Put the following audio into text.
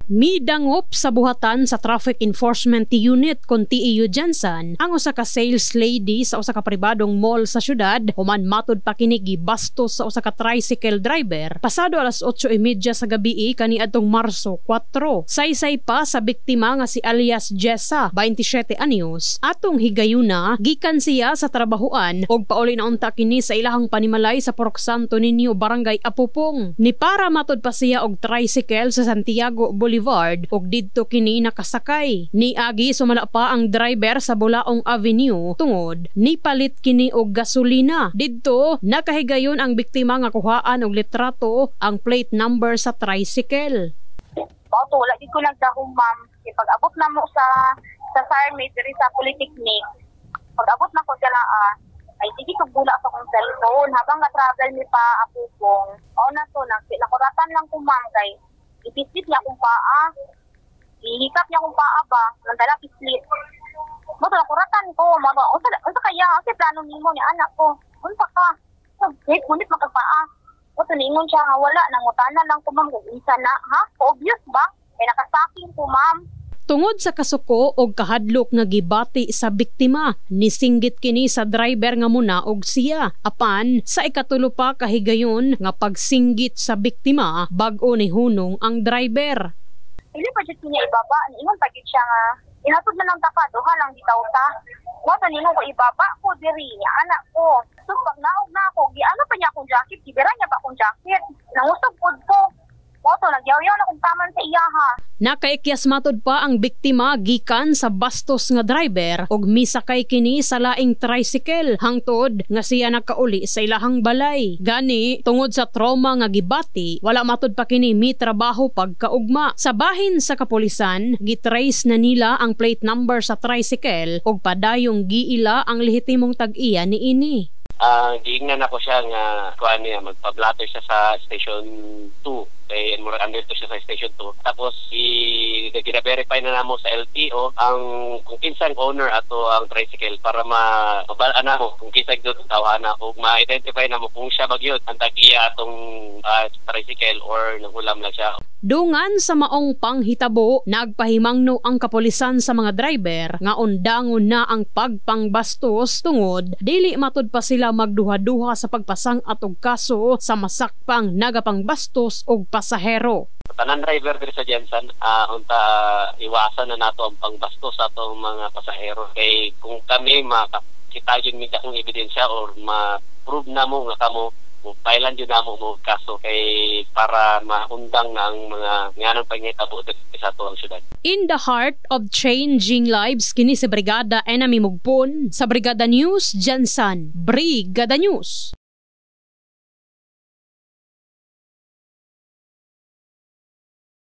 Midangop sa buhatan sa Traffic Enforcement Unit kon TEU Jansan ang usa ka sales lady sa usa ka pribadong mall sa syudad human matud pa kini gibastos sa usa ka tricycle driver pasado alas 8:30 sa gabi kaniadtong Marso 4. Saysay pa sa biktima nga si alias Jessa, 27 anyos, atong higayuna gikan siya sa trabahoan og pauli na unta kini sa ilahang panimalay sa Purok Santo Niño, Barangay Apupong. Ni para matud pa siya og tricycle sa Santiago Boulevard og didto kini nakasakay. Niagi sumala pa ang driver sa Bulaong Avenue tungod ni palit kini og gasolina. Didto nakahigayon ang biktima nga kuhaan og litrato ang plate number sa tricycle. Bato wala gid ko nagdahom ma'am. Pag-abot na mo sa Sarmit diri sa Polytechnic. Pag-abot na ko dala ay sige kagbula sa kong cellphone habang na-travel mi pa Apupong. O na to nakuratan lang ko ma'am kay ipisit niya akong paa. Ihikap niya akong paa ba? Nandala pislit. Bato nakuratan ko. Unsa kaya? Kasi plano nimo ni anak ko. Unsa ka? Wait, ngunit makagpaa. Bato ningon siya wala. Nangutana lang ko ma'am kung isa na. Ha? Obvious ba? Kaya nakasaking ko ma'am. Tungod sa kasuko og kahadlok nga gibati sa biktima, nisinggit kini sa driver nga muna og siya. Apan sa ikatulo pa kahigayon nga pagsinggit sa biktima, bag-o ni hunong ang driver. Ili pa jud niya ibaba, ingon pa gid siya nga inatud na lang taka duha lang bitaw ta. Wa ta nimo ko ibaba ko diri niya anak ko. So pag naog na ako, giano pa niya akong jacket, gibira niya pa akong jacket. Nangusog pud ko. Wato nagyaw-yaw na kung taman sa iya ha. Nakaikyas matod pa ang biktima gikan sa bastos nga driver og misakay kini sa laing tricycle hangtod nga siya nakauli sa ilahang balay. Gani tungod sa trauma nga gibati, wala matod pa kini mitrabaho pagkaugma. Sa bahin sa kapulisan, gitrace na nila ang plate number sa tricycle og padayong giila ang lehitimong tag-iya niini. Giingnan ako siya nga kuan niya magpa-blatter siya sa station 2. Kay under to siya sa station 2. Tapos gina-verify na namo sa LTO ang kung kinsang owner ato ang tricycle para mabalaan na mo kung kinsang doon tawahan na o ma-identify na mo kung siya bagyod ang tag-iya atong tricycle or nanghulam lang siya. Dungan sa maong panghitabo, nagpahimangno ang kapulisan sa mga driver nga undangon na ang pagpangbastos tungod dili matud pa sila magduha-duha sa pagpasang atog kaso sa masakpang nagapangbastos og pasahero. Tanan driver diri sa Jansan, unta iwasan na nato ang pangbastos sa atong mga pasahero. Kay kung kami makita yun mi akong ebidensya or ma-prove na mo nga kamo pailan yun na mo kaso kay para maundang na ang mga nganong pangitabo sa tuwang syudad. In the heart of changing lives, kini sa Brigada Enemy Mugpon, sa Brigada News, Jansan. Brigada News.